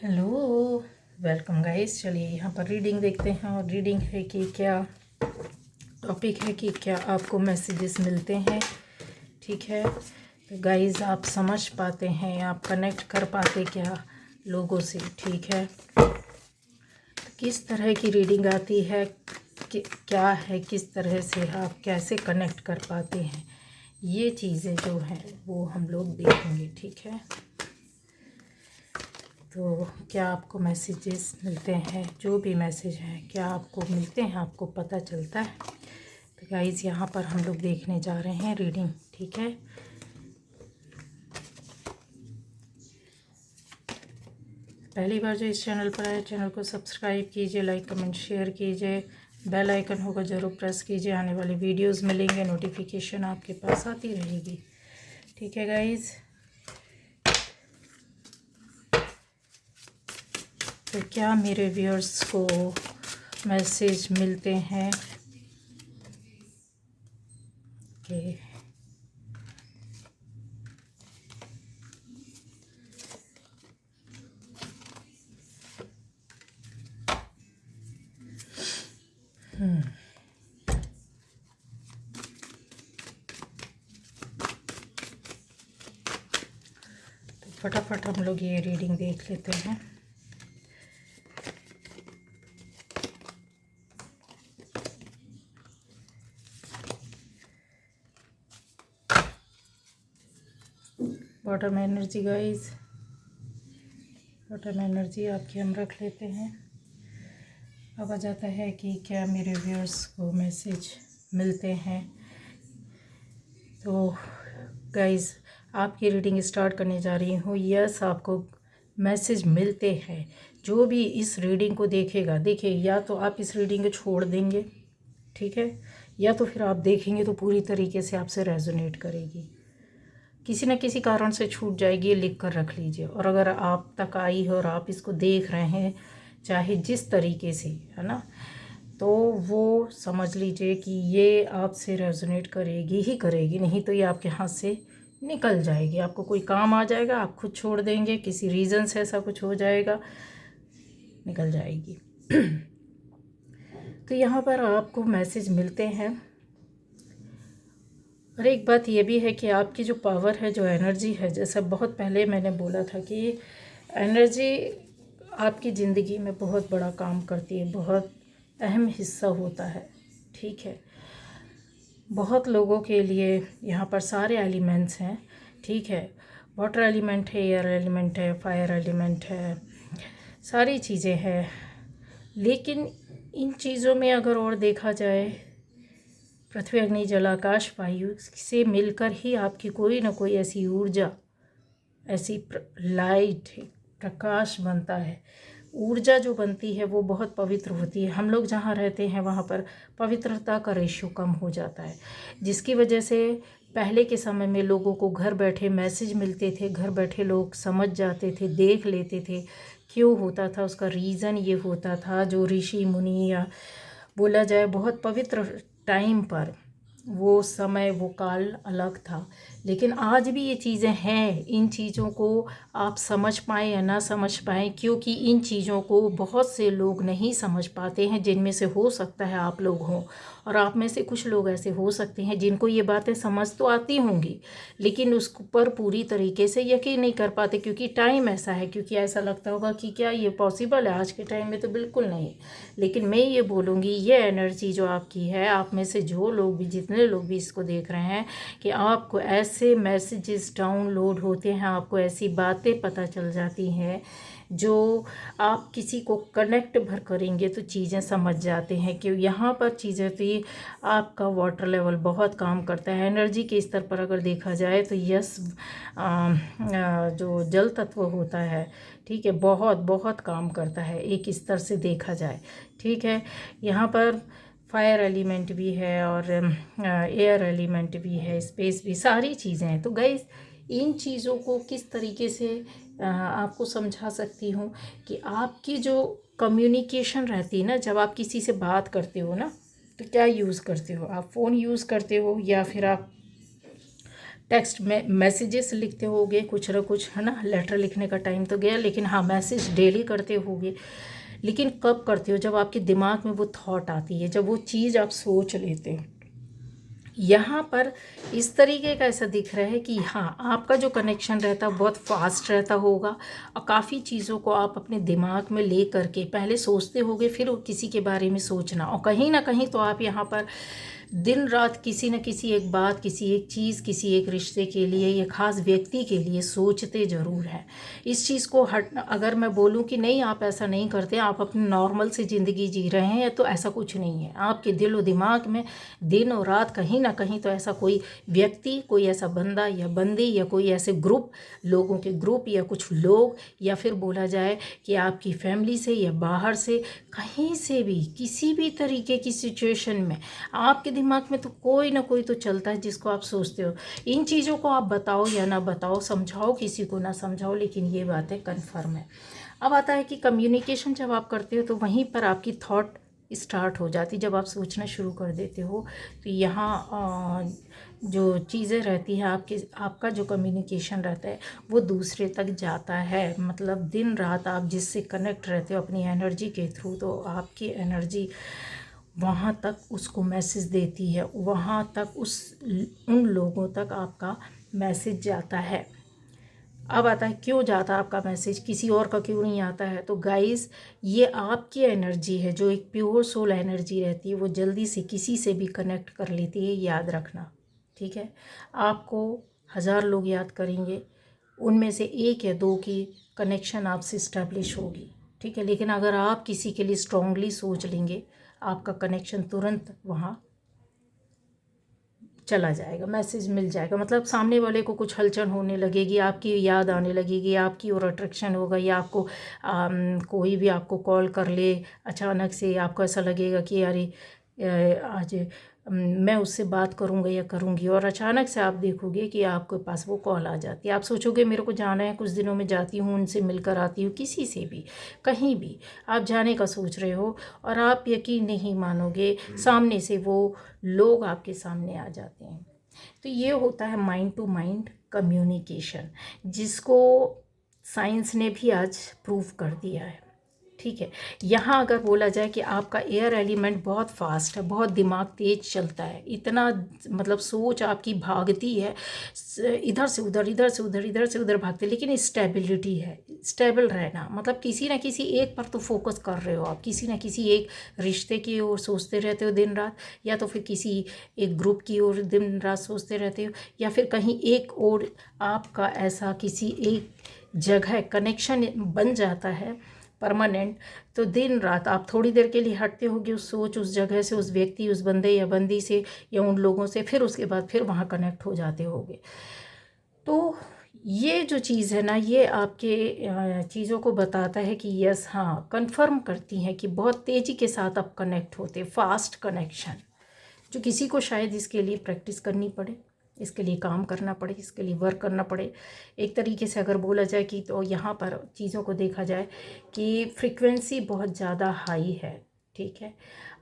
Hello, welcome guys. चलिए यहाँ पर रीडिंग देखते हैं। और रीडिंग है कि क्या टॉपिक है कि क्या आपको मैसेजेस मिलते हैं। ठीक है, तो गाइस आप समझ पाते हैं, आप कनेक्ट कर पाते क्या लोगों से। ठीक है, तो किस तरह की रीडिंग आती है कि क्या है, किस तरह से आप कैसे कनेक्ट कर पाते हैं, ये चीज़ें जो हैं वो हम लोग देखेंगे। ठीक है, तो क्या आपको मैसेजेस मिलते हैं, जो भी मैसेज है क्या आपको मिलते हैं, आपको पता चलता है। तो गाइज़ यहाँ पर हम लोग देखने जा रहे हैं रीडिंग। ठीक है, पहली बार जो इस चैनल पर आए, चैनल को सब्सक्राइब कीजिए, लाइक कमेंट शेयर कीजिए, बेल आइकन होगा ज़रूर प्रेस कीजिए। आने वाली वीडियोस मिलेंगे, नोटिफिकेशन आपके पास आती रहेगी। ठीक है गाइज़, तो क्या मेरे व्यूअर्स को मैसेज मिलते हैं कि फटाफट हम लोग ये रीडिंग देख लेते हैं। Bottom energy guys, bottom energy आपकी हम रख लेते हैं। अब आ जाता है कि क्या मेरे व्यूअर्स को मैसेज मिलते हैं। तो गाइस आपकी रीडिंग स्टार्ट करने जा रही हूँ। यस, आपको मैसेज मिलते हैं। जो भी इस रीडिंग को देखेगा, देखिए, या तो आप इस रीडिंग को छोड़ देंगे, ठीक है, या तो फिर आप देखेंगे तो पूरी तरीके से आपसे रेजोनेट करेगी। किसी न किसी कारण से छूट जाएगी, ये लिख कर रख लीजिए। और अगर आप तक आई है और आप इसको देख रहे हैं, चाहे जिस तरीके से, है ना, तो वो समझ लीजिए कि ये आपसे रेजोनेट करेगी ही करेगी, नहीं तो ये आपके हाथ से निकल जाएगी। आपको कोई काम आ जाएगा, आप खुद छोड़ देंगे, किसी रीज़न से ऐसा कुछ हो जाएगा, निकल जाएगी। तो यहाँ पर आपको मैसेज मिलते हैं। और एक बात ये भी है कि आपकी जो पावर है, जो एनर्जी है, जैसा बहुत पहले मैंने बोला था कि एनर्जी आपकी ज़िंदगी में बहुत बड़ा काम करती है, बहुत अहम हिस्सा होता है। ठीक है, बहुत लोगों के लिए यहाँ पर सारे एलिमेंट्स हैं। ठीक है, वाटर एलिमेंट है, एयर एलिमेंट है, फायर एलिमेंट है, सारी चीज़ें हैं। लेकिन इन चीज़ों में अगर और देखा जाए, पृथ्वी अग्नि जल आकाश वायु से मिलकर ही आपकी कोई ना कोई ऐसी ऊर्जा, ऐसी लाइट, प्रकाश बनता है। ऊर्जा जो बनती है वो बहुत पवित्र होती है। हम लोग जहाँ रहते हैं वहाँ पर पवित्रता का रेशियो कम हो जाता है, जिसकी वजह से पहले के समय में लोगों को घर बैठे मैसेज मिलते थे, घर बैठे लोग समझ जाते थे, देख लेते थे। क्यों होता था, उसका रीज़न ये होता था, जो ऋषि मुनि या बोला जाए बहुत पवित्र टाइम पर, वो समय वो काल अलग था। लेकिन आज भी ये चीज़ें हैं। इन चीज़ों को आप समझ पाएँ या ना समझ पाएँ, क्योंकि इन चीज़ों को बहुत से लोग नहीं समझ पाते हैं, जिनमें से हो सकता है आप लोग हों। और आप में से कुछ लोग ऐसे हो सकते हैं जिनको ये बातें समझ तो आती होंगी, लेकिन उस पर पूरी तरीके से यकीन नहीं कर पाते, क्योंकि टाइम ऐसा है। क्योंकि ऐसा लगता होगा कि क्या ये पॉसिबल है, आज के टाइम में तो बिल्कुल नहीं। लेकिन मैं ये बोलूँगी, ये एनर्जी जो आपकी है, आप में से जो लोग भी, जितने लोग भी इसको देख रहे हैं, कि आपको ऐसे मैसेजेस डाउनलोड होते हैं, आपको ऐसी बातें पता चल जाती हैं जो आप किसी को कनेक्ट भर करेंगे तो चीज़ें समझ जाते हैं कि यहाँ पर चीज़ें थी। आपका वाटर लेवल बहुत काम करता है। एनर्जी के स्तर पर अगर देखा जाए तो यस, जो जल तत्व होता है, ठीक है, बहुत बहुत काम करता है एक स्तर से देखा जाए। ठीक है, यहाँ पर फायर एलिमेंट भी है और एयर एलिमेंट भी है, स्पेस भी, सारी चीज़ें हैं। तो गाइस, इन चीज़ों को किस तरीके से आपको समझा सकती हूँ कि आपकी जो कम्युनिकेशन रहती है ना, जब आप किसी से बात करते हो ना, तो क्या यूज़ करते हो आप? फ़ोन यूज़ करते हो या फिर आप टेक्स्ट में मैसेजेस लिखते होगे कुछ ना कुछ, है ना। लेटर लिखने का टाइम तो गया, लेकिन हाँ मैसेज डेली करते होगे। लेकिन कब करते हो? जब आपके दिमाग में वो थॉट आती है, जब वो चीज़ आप सोच लेते हो। यहाँ पर इस तरीके का ऐसा दिख रहा है कि हाँ आपका जो कनेक्शन रहता है बहुत फास्ट रहता होगा, और काफ़ी चीज़ों को आप अपने दिमाग में ले करके पहले सोचते होगे, फिर किसी के बारे में सोचना, और कहीं ना कहीं तो आप यहाँ पर दिन रात किसी न किसी एक बात, किसी एक चीज़, किसी एक रिश्ते के लिए या ख़ास व्यक्ति के लिए सोचते ज़रूर हैं। इस चीज़ को अगर मैं बोलूँ कि नहीं आप ऐसा नहीं करते, आप अपनी नॉर्मल से ज़िंदगी जी रहे हैं, तो ऐसा कुछ नहीं है। आपके दिल और दिमाग में दिन और रात कहीं ना कहीं तो ऐसा कोई व्यक्ति, कोई ऐसा बंदा या बंदी या कोई ऐसे ग्रुप, लोगों के ग्रुप या कुछ लोग, या फिर बोला जाए कि आपकी फैमिली से या बाहर से कहीं से भी किसी भी तरीके की सिचुएशन में आपके दिमाग में तो कोई ना कोई तो चलता है जिसको आप सोचते हो। इन चीज़ों को आप बताओ या ना बताओ, समझाओ किसी को ना समझाओ, लेकिन ये बातें कन्फर्म है। अब आता है कि कम्युनिकेशन जब आप करते हो तो वहीं पर आपकी थॉट स्टार्ट हो जाती। जब आप सोचना शुरू कर देते हो तो यहाँ जो चीज़ें रहती हैं आपका जो कम्युनिकेशन रहता है वो दूसरे तक जाता है। मतलब दिन रात आप जिससे कनेक्ट रहते हो अपनी एनर्जी के थ्रू, तो आपकी एनर्जी वहाँ तक उसको मैसेज देती है, वहाँ तक उन लोगों तक आपका मैसेज जाता है। अब आता है क्यों जाता है आपका मैसेज, किसी और का क्यों नहीं आता है? तो गाइस, ये आपकी एनर्जी है, जो एक प्योर सोल एनर्जी रहती है, वो जल्दी से किसी से भी कनेक्ट कर लेती है, याद रखना, ठीक है। आपको 1000 लोग याद करेंगे, उनमें से 1 या 2 की कनेक्शन आपसे इस्टेब्लिश होगी, ठीक है। लेकिन अगर आप किसी के लिए स्ट्रांगली सोच लेंगे, आपका कनेक्शन तुरंत वहाँ चला जाएगा, मैसेज मिल जाएगा। मतलब सामने वाले को कुछ हलचल होने लगेगी, आपकी याद आने लगेगी, आपकी ओर अट्रैक्शन होगा, या आपको कोई भी आपको कॉल कर ले अचानक से, आपको ऐसा लगेगा कि अरे आज मैं उससे बात करूँगा या करूँगी, और अचानक से आप देखोगे कि आपके पास वो कॉल आ जाती है। आप सोचोगे मेरे को जाना है, कुछ दिनों में जाती हूँ, उनसे मिलकर आती हूँ, किसी से भी कहीं भी आप जाने का सोच रहे हो, और आप यकीन नहीं मानोगे सामने से वो लोग आपके सामने आ जाते हैं। तो ये होता है माइंड टू माइंड कम्युनिकेशन, जिसको साइंस ने भी आज प्रूव कर दिया है, ठीक है। यहाँ अगर बोला जाए कि आपका एयर एलिमेंट बहुत फास्ट है, बहुत दिमाग तेज चलता है, इतना मतलब सोच आपकी भागती है, इधर से उधर, इधर से उधर, इधर से उधर भागती है, लेकिन स्टेबिलिटी है, स्टेबल रहना, मतलब किसी ना किसी एक पर तो फोकस कर रहे हो आप, किसी ना किसी एक रिश्ते की ओर सोचते रहते हो दिन रात, या तो फिर किसी एक ग्रुप की ओर दिन रात सोचते रहते हो, या फिर कहीं एक और आपका ऐसा किसी एक जगह कनेक्शन बन जाता है परमानेंट। तो दिन रात आप थोड़ी देर के लिए हटते होगे उस सोच, उस जगह से, उस व्यक्ति, उस बंदे या बंदी से, या उन लोगों से, फिर उसके बाद फिर वहाँ कनेक्ट हो जाते होगे। तो ये जो चीज़ है ना, ये आपके चीज़ों को बताता है कि यस, हाँ, कंफर्म करती हैं कि बहुत तेज़ी के साथ आप कनेक्ट होते, फास्ट कनेक्शन, जो किसी को शायद इसके लिए प्रैक्टिस करनी पड़े, इसके लिए काम करना पड़े, इसके लिए वर्क करना पड़े। एक तरीके से अगर बोला जाए कि तो यहाँ पर चीज़ों को देखा जाए कि फ्रीक्वेंसी बहुत ज़्यादा हाई है, ठीक है।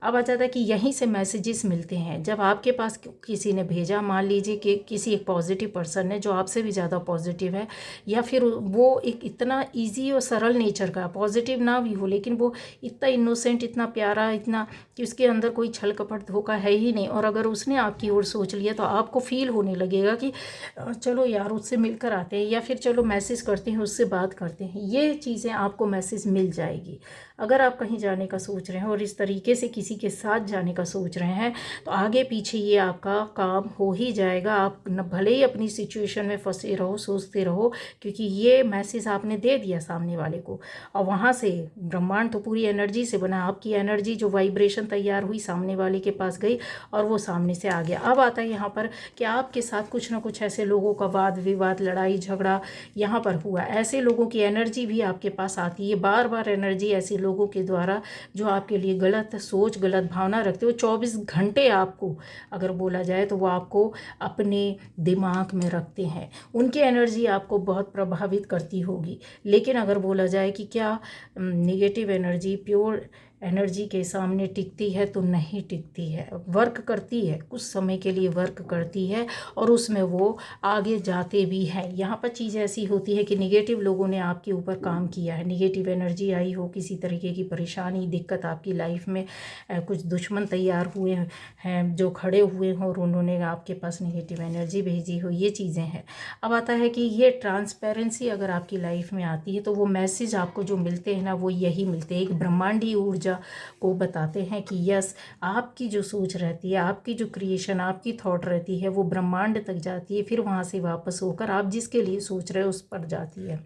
अब आ जाता है कि यहीं से मैसेजेस मिलते हैं। जब आपके पास किसी ने भेजा, मान लीजिए कि किसी एक पॉजिटिव पर्सन ने जो आपसे भी ज़्यादा पॉजिटिव है, या फिर वो एक इतना इजी और सरल नेचर का, पॉजिटिव ना भी हो लेकिन वो इतना इनोसेंट, इतना प्यारा, इतना कि उसके अंदर कोई छल कपट धोखा है ही नहीं, और अगर उसने आपकी ओर सोच लिया तो आपको फील होने लगेगा कि चलो यार उससे मिलकर आते हैं, या फिर चलो मैसेज करते हैं, उससे बात करते हैं। ये चीज़ें आपको मैसेज मिल जाएगी। अगर आप कहीं जाने का सोच रहे हैं और इस तरीके से किसी के साथ जाने का सोच रहे हैं, तो आगे पीछे ये आपका काम हो ही जाएगा। आप न भले ही अपनी सिचुएशन में फंसे रहो, सोचते रहो, क्योंकि ये मैसेज आपने दे दिया सामने वाले को, और वहाँ से ब्रह्मांड तो पूरी एनर्जी से बना, आपकी एनर्जी जो वाइब्रेशन तैयार हुई सामने वाले के पास गई और वो सामने से आ गया। अब आता है यहाँ पर कि आपके साथ कुछ ना कुछ ऐसे लोगों का वाद विवाद, लड़ाई झगड़ा यहाँ पर हुआ, ऐसे लोगों की एनर्जी भी आपके पास आती है, बार बार एनर्जी ऐसे लोगों के द्वारा जो आपके लिए गलत सोच, गलत भावना रखते हो, 24 घंटे आपको अगर बोला जाए तो वो आपको अपने दिमाग में रखते हैं, उनकी एनर्जी आपको बहुत प्रभावित करती होगी। लेकिन अगर बोला जाए कि क्या नेगेटिव एनर्जी, प्योर एनर्जी के सामने टिकती है तो नहीं टिकती है, वर्क करती है, कुछ समय के लिए वर्क करती है और उसमें वो आगे जाते भी हैं। यहाँ पर चीज़ ऐसी होती है कि निगेटिव लोगों ने आपके ऊपर काम किया है, निगेटिव एनर्जी आई हो, किसी तरीके की परेशानी दिक्कत आपकी लाइफ में, कुछ दुश्मन तैयार हुए हैं जो खड़े हुए हों और उन्होंने आपके पास निगेटिव एनर्जी भेजी हो, ये चीज़ें हैं। अब आता है कि ये ट्रांसपेरेंसी अगर आपकी लाइफ में आती है तो वो मैसेज आपको जो मिलते हैं ना वो यही मिलते हैं, एक ब्रह्मांडीय ऊर्जा को बताते हैं कि यस, आपकी जो सोच रहती है, आपकी जो क्रिएशन, आपकी थॉट रहती है वो ब्रह्मांड तक जाती है, फिर वहाँ से वापस होकर आप जिसके लिए सोच रहे हो उस पर जाती है।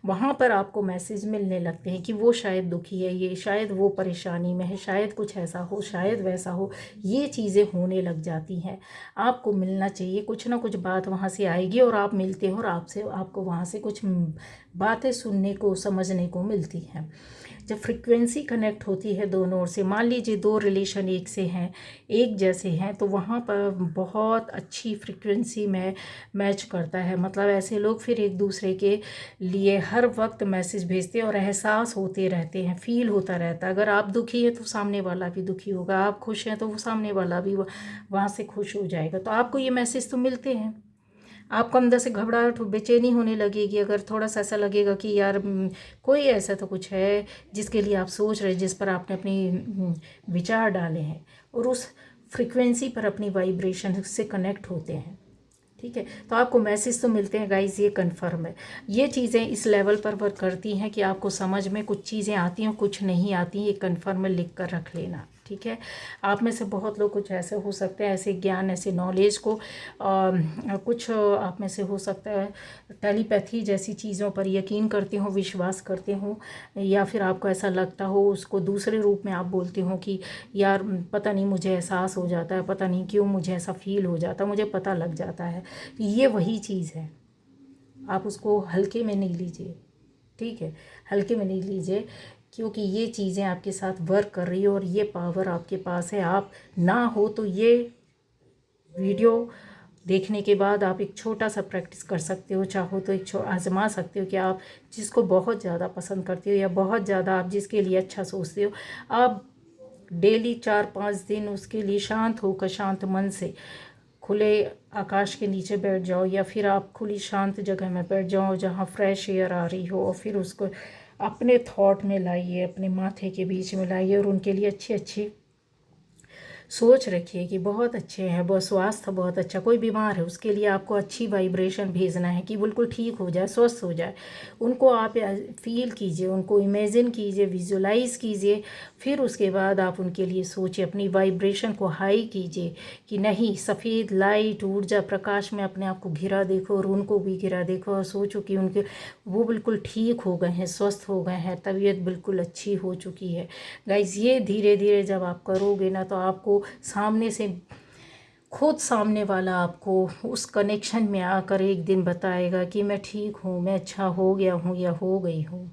वहाँ पर आपको मैसेज मिलने लगते हैं कि वो शायद दुखी है, ये शायद वो परेशानी में है, शायद कुछ ऐसा हो, शायद वैसा हो, ये चीज़ें होने लग जाती हैं। आपको मिलना चाहिए, कुछ ना कुछ बात वहाँ से आएगी और आप मिलते हो और आपको वहाँ से कुछ बातें सुनने को, समझने को मिलती हैं। जब फ्रीक्वेंसी कनेक्ट होती है दोनों ओर से, मान लीजिए दो रिलेशन एक से हैं, एक जैसे हैं, तो वहाँ पर बहुत अच्छी फ्रीक्वेंसी में मैच करता है। मतलब ऐसे लोग फिर एक दूसरे के लिए हर वक्त मैसेज भेजते हैं और एहसास होते रहते हैं, फील होता रहता है। अगर आप दुखी हैं तो सामने वाला भी दुखी होगा, आप खुश हैं तो वो सामने वाला भी वहाँ से खुश हो जाएगा। तो आपको ये मैसेज तो मिलते हैं, आपको अंदर से घबराहट बेचैनी होने लगेगी अगर थोड़ा सा ऐसा लगेगा कि यार कोई ऐसा तो कुछ है जिसके लिए आप सोच रहे हैं, जिस पर आपने अपनी विचार डाले हैं और उस फ्रीक्वेंसी पर अपनी वाइब्रेशन से कनेक्ट होते हैं। ठीक है, तो आपको मैसेज तो मिलते हैं गाइस, ये कंफर्म है। ये चीज़ें इस लेवल पर वर्क करती हैं कि आपको समझ में कुछ चीज़ें आती हैं, कुछ नहीं आती, ये कंफर्म लिख कर रख लेना। ठीक है, आप में से बहुत लोग कुछ ऐसे हो सकते हैं, ऐसे ज्ञान, ऐसे नॉलेज को कुछ आप में से हो सकता है टेलीपैथी जैसी चीज़ों पर यकीन करते हो, विश्वास करते हो, या फिर आपको ऐसा लगता हो उसको दूसरे रूप में आप बोलते हो कि यार पता नहीं मुझे एहसास हो जाता है, पता नहीं क्यों मुझे ऐसा फील हो जाता है, मुझे पता लग जाता है। ये वही चीज़ है, आप उसको हल्के में नहीं लीजिए। ठीक है, हल्के में नहीं लीजिए, क्योंकि ये चीज़ें आपके साथ वर्क कर रही है और ये पावर आपके पास है। आप ना हो तो ये वीडियो देखने के बाद आप एक छोटा सा प्रैक्टिस कर सकते हो, चाहो तो एक आजमा सकते हो कि आप जिसको बहुत ज़्यादा पसंद करते हो या बहुत ज़्यादा आप जिसके लिए अच्छा सोचते हो, आप डेली 4-5 दिन उसके लिए शांत होकर, शांत मन से खुले आकाश के नीचे बैठ जाओ, या फिर आप खुली शांत जगह में बैठ जाओ जहाँ फ्रेश एयर आ रही हो, और फिर उसको अपने थॉट में लाइए, अपने माथे के बीच में लाइए और उनके लिए अच्छी अच्छी सोच रखिए कि बहुत अच्छे हैं, बहुत स्वास्थ्य बहुत अच्छा, कोई बीमार है उसके लिए आपको अच्छी वाइब्रेशन भेजना है कि बिल्कुल ठीक हो जाए, स्वस्थ हो जाए। उनको आप फील कीजिए, उनको इमेजिन कीजिए, विजुलाइज कीजिए, फिर उसके बाद आप उनके लिए सोचिए, अपनी वाइब्रेशन को हाई कीजिए कि नहीं, सफ़ेद लाइट ऊर्जा प्रकाश में अपने आप को घिरा देखो और उनको भी घिरा देखो और सोचो कि उनके वो बिल्कुल ठीक हो गए हैं, स्वस्थ हो गए हैं, तबीयत बिल्कुल अच्छी हो चुकी है। गाइस, ये धीरे धीरे जब आप करोगे ना तो आपको सामने से खुद सामने वाला आपको उस कनेक्शन में आकर एक दिन बताएगा कि मैं ठीक हूँ, मैं अच्छा हो गया हूँ या हो गई हूँ,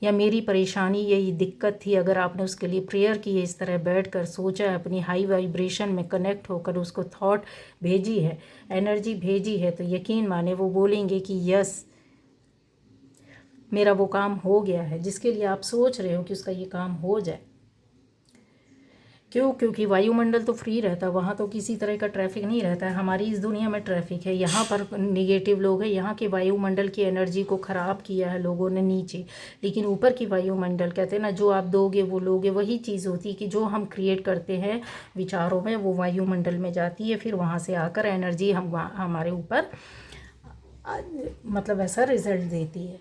या मेरी परेशानी यही दिक्कत थी। अगर आपने उसके लिए प्रेयर की है, इस तरह बैठकर सोचा है, अपनी हाई वाइब्रेशन में कनेक्ट होकर उसको थॉट भेजी है, एनर्जी भेजी है, तो यकीन माने वो बोलेंगे कि यस, मेरा वो काम हो गया है जिसके लिए आप सोच रहे हो कि उसका ये काम हो जाए। क्यों? क्योंकि वायुमंडल तो फ्री रहता है, वहाँ तो किसी तरह का ट्रैफिक नहीं रहता है। हमारी इस दुनिया में ट्रैफिक है, यहाँ पर निगेटिव लोग हैं, यहाँ के वायुमंडल की एनर्जी को ख़राब किया है लोगों ने नीचे। लेकिन ऊपर की वायुमंडल, कहते हैं ना, जो आप दोगे वो लोगे, वही चीज़ होती है कि जो हम क्रिएट करते हैं विचारों में वो वायुमंडल में जाती है, फिर वहाँ से आकर एनर्जी हमारे ऊपर मतलब ऐसा रिजल्ट देती है।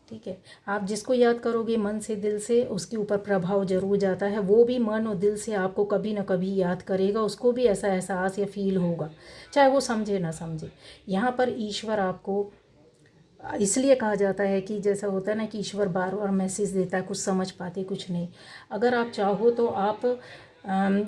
ठीक है, आप जिसको याद करोगे मन से, दिल से, उसके ऊपर प्रभाव जरूर जाता है। वो भी मन और दिल से आपको कभी ना कभी याद करेगा, उसको भी ऐसा एहसास या फील होगा, चाहे वो समझे ना समझे। यहाँ पर ईश्वर आपको इसलिए कहा जाता है कि जैसा होता है ना कि ईश्वर बार बार मैसेज देता है, कुछ समझ पाते कुछ नहीं। अगर आप चाहो तो आप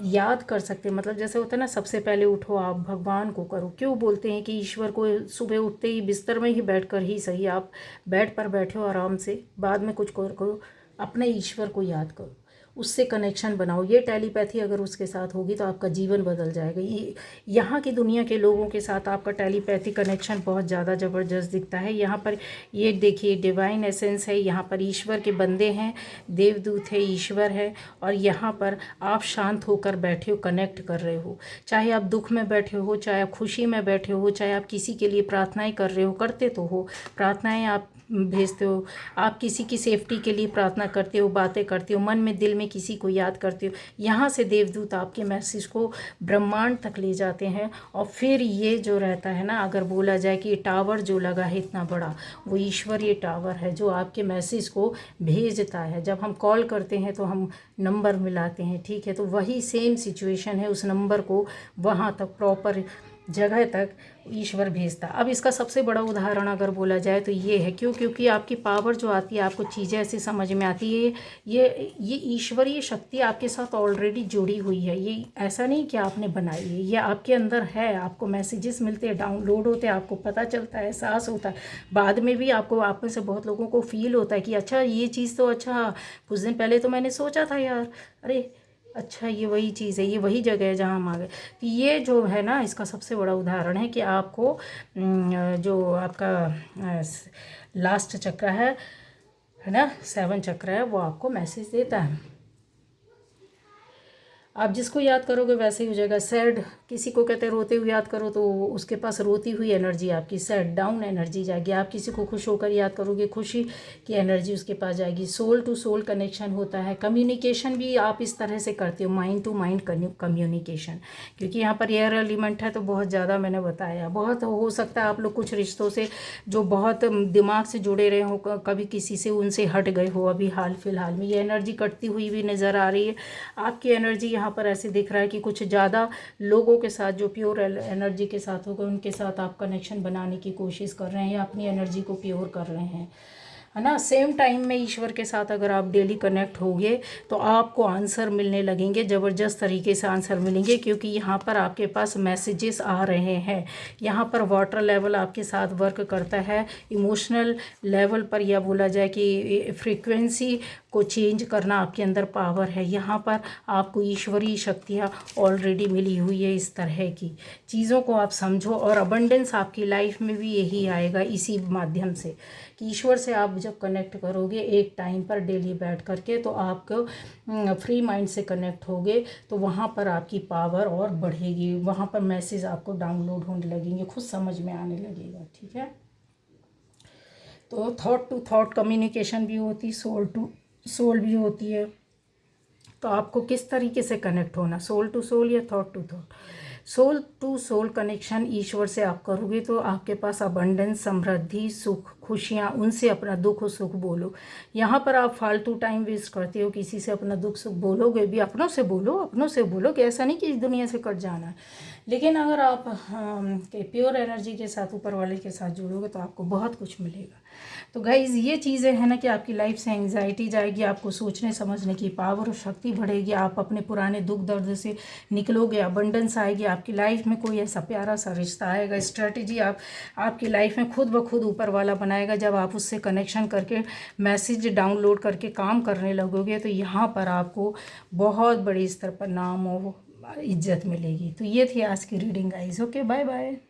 याद कर सकते हैं। मतलब जैसे होता है ना, सबसे पहले उठो आप भगवान को करो। क्यों बोलते हैं कि ईश्वर को सुबह उठते ही बिस्तर में ही बैठकर ही सही, आप बेड पर बैठो आराम से, बाद में कुछ करो, अपने ईश्वर को याद करो। उससे कनेक्शन बनाओ। ये टेलीपैथी अगर उसके साथ होगी तो आपका जीवन बदल जाएगा। ये यहाँ की दुनिया के लोगों के साथ आपका टेलीपैथी कनेक्शन बहुत ज़्यादा ज़बरदस्त दिखता है। यहाँ पर ये देखिए डिवाइन एसेंस है, यहाँ पर ईश्वर के बंदे हैं, देवदूत है, ईश्वर है, और यहाँ पर आप शांत होकर बैठे हो, कनेक्ट कर रहे हो। चाहे आप दुख में बैठे हो, चाहे आप खुशी में बैठे हो, चाहे आप किसी के लिए प्रार्थनाएं कर रहे हो, करते तो हो, प्रार्थनाएं आप भेजते हो, आप किसी की सेफ्टी के लिए प्रार्थना करते हो, बातें करते हो, मन में दिल में किसी को याद करते हो। यहाँ से देवदूत आपके मैसेज को ब्रह्मांड तक ले जाते हैं। और फिर ये जो रहता है ना, अगर बोला जाए कि ये टावर जो लगा है इतना बड़ा, वो ईश्वर ये टावर है जो आपके मैसेज को भेजता है। जब हम कॉल करते हैं तो हम नंबर मिलाते हैं, ठीक है, तो वही सेम सिचुएशन है, उस नंबर को वहाँ तक प्रॉपर जगह तक ईश्वर भेजता। अब इसका सबसे बड़ा उदाहरण अगर बोला जाए तो ये है, क्योंकि आपकी पावर जो आती है, आपको चीज़ें ऐसे समझ में आती है, ये ईश्वरीय शक्ति आपके साथ ऑलरेडी जुड़ी हुई है। ये ऐसा नहीं कि आपने बनाई है, ये आपके अंदर है। आपको मैसेजेस मिलते हैं, डाउनलोड होते हैं, आपको पता चलता है, एहसास होता है। बाद में भी आपको, आप में से बहुत लोगों को फील होता है कि अच्छा ये चीज़ तो, अच्छा कुछ दिन पहले तो मैंने सोचा था यार, अरे अच्छा ये वही चीज़ है, ये वही जगह है जहाँ हम आ गए। तो ये जो है ना, इसका सबसे बड़ा उदाहरण है कि आपको जो आपका लास्ट चक्र है ना, 7 चक्र है, वो आपको मैसेज देता है। आप जिसको याद करोगे वैसे ही हो जाएगा। सैड, किसी को कहते हैं रोते हुए याद करो, तो उसके पास रोती हुई एनर्जी आपकी, सैड डाउन एनर्जी जाएगी। आप किसी को खुश होकर याद करोगे, खुशी की एनर्जी उसके पास जाएगी। सोल टू सोल कनेक्शन होता है। कम्युनिकेशन भी आप इस तरह से करते हो, माइंड टू माइंड कम्युनिकेशन, क्योंकि यहाँ पर एयर एलिमेंट है तो बहुत ज़्यादा मैंने बताया। बहुत हो सकता है आप लोग कुछ रिश्तों से जो बहुत दिमाग से जुड़े रहे हो, कभी किसी से उनसे हट गए हो, अभी हाल फिलहाल में ये एनर्जी कटती हुई भी नज़र आ रही है। आपकी एनर्जी यहाँ पर ऐसे दिख रहा है कि कुछ ज़्यादा लोगों के साथ जो प्योर एनर्जी के साथ होगा, उनके साथ आप कनेक्शन बनाने की कोशिश कर रहे हैं या अपनी एनर्जी को प्योर कर रहे हैं, है ना। सेम टाइम में ईश्वर के साथ अगर आप डेली कनेक्ट होगे तो आपको आंसर मिलने लगेंगे, ज़बरदस्त तरीके से आंसर मिलेंगे, क्योंकि यहाँ पर आपके पास मैसेजेस आ रहे हैं। यहाँ पर वाटर लेवल आपके साथ वर्क करता है, इमोशनल लेवल पर, या बोला जाए कि फ्रीक्वेंसी को चेंज करना आपके अंदर पावर है। यहाँ पर आपको ईश्वरीय शक्तियाँ ऑलरेडी मिली हुई है। इस तरह की चीज़ों को आप समझो, और अबंडेंस आपकी लाइफ में भी यही आएगा इसी माध्यम से, कि ईश्वर से आप जब कनेक्ट करोगे एक टाइम पर डेली बैठ करके, तो आपको फ्री माइंड से कनेक्ट होगे, तो वहाँ पर आपकी पावर और बढ़ेगी। वहाँ पर मैसेज आपको डाउनलोड होने लगेंगे, खुद समझ में आने लगेगा, ठीक है। तो थॉट टू थॉट कम्युनिकेशन भी होती, सोल टू सोल भी होती है। तो आपको किस तरीके से कनेक्ट होना, सोल टू सोल या thought to thought. Soul to soul connection ईश्वर से आप करोगे तो आपके पास अबंडेंस, समृद्धि, सुख, खुशियाँ, उनसे अपना दुख और सुख बोलो। यहाँ पर आप फालतू टाइम वेस्ट करते हो, किसी से अपना दुख सुख बोलोगे भी, अपनों से बोलो, अपनों से बोलो, कि ऐसा नहीं कि इस दुनिया से कट जाना है। लेकिन अगर आप के प्योर एनर्जी के साथ, ऊपर वाले के साथ जुड़ोगे तो आपको बहुत कुछ मिलेगा। तो गाइज़ ये चीज़ें हैं ना कि आपकी लाइफ से एंग्जाइटी जाएगी, आपको सोचने समझने की पावर और शक्ति बढ़ेगी, आप अपने पुराने दुख दर्द से निकलोगे, अबंडेंस आएगी आपकी लाइफ में। कोई ऐसा प्यारा सा रिश्ता आएगा, स्ट्रेटजी आपकी लाइफ में खुद ब खुद ऊपर वाला बनाएगा। जब आप उससे कनेक्शन करके मैसेज डाउनलोड करके काम करने लगोगे, तो यहाँ पर आपको बहुत बड़ी स्तर पर नाम और इज्जत मिलेगी। तो ये थी आज की reading guys. Okay, bye bye.